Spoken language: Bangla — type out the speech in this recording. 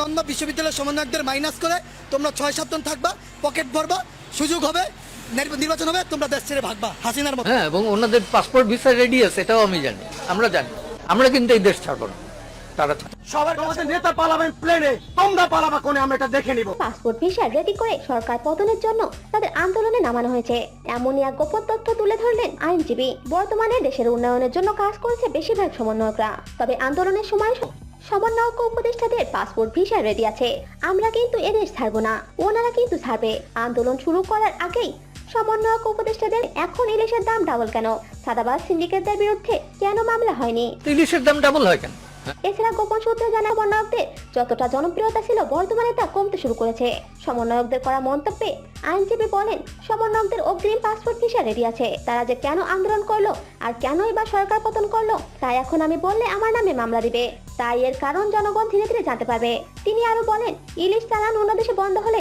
অন্যান্য বিশ্ববিদ্যালয়ের সমন্বয়কদের মাইনাস করে তোমরা 6-7 জন থাকবা, পকেট ভরবা, সুযোগ হবে, নির্বাচন হবে, তোমরা দেশ ছেড়ে ভাগবা হাসিনার মতো। হ্যাঁ, এবং ওনাদের পাসপোর্ট ভিসা রেডি আছে, এটাও আমি জানি, আমরা জানি। আমরা কিন্তু এই দেশ ছাড়বো না, তারা সবার আমাদের নেতা পালাবেন প্লেনে, তোমরা পালাবা কোনে, আমরা এটা দেখে নিব। পাসপোর্ট ভিসা রেডি করে সরকার পতনের জন্য তাদের আন্দোলনে নামানো হয়েছে, এমনই এক গোপন তথ্য তুলে ধরলেন আইনজীবী। বর্তমানে দেশের উন্নয়নের জন্য কাজ করেছে বেশিরভাগ সমন্বয়করা, তবে আন্দোলনের সময় সমন্বয়ক উপদেষ্টাদের পাসপোর্ট ভিসা রেডি আছে। আমরা কিন্তু এদেশ ছাড়বো না, ওনারা কিন্তু ছাড়বে। আন্দোলন শুরু করার আগেই সমন্বয়ক উপদেষ্টাদের এখন ইলিশের দাম ডাবল কেন, সাদাবাজ সিন্ডিকেটদের বিরুদ্ধে কেন মামলা হয়নি, ইলিশের দাম ডাবল হয় কেন? এছাড়া গোপন সূত্রে জানা সমন্বয়কদের যতটা জনপ্রিয়তা ছিল বর্তমানে তা কমতে শুরু করেছে। সমন্বয়কদের করা মন্তব্যে আইনজীবী বলেন, সমন্বয়কদের অগ্রিম পাসপোর্ট ভিসা রেডি আছে, তারা যে কেন আন্দোলন করলো আর কেনই বা সরকার পতন করলো তাই এখন আমি বললে আমার নামে মামলা দিবে, তাই এর কারণ জনগণ ধীরে ধীরে জানতে পারবে। তিনি আরো বলেন, ইলিশ চালান অন্য দেশে বন্ধ হলে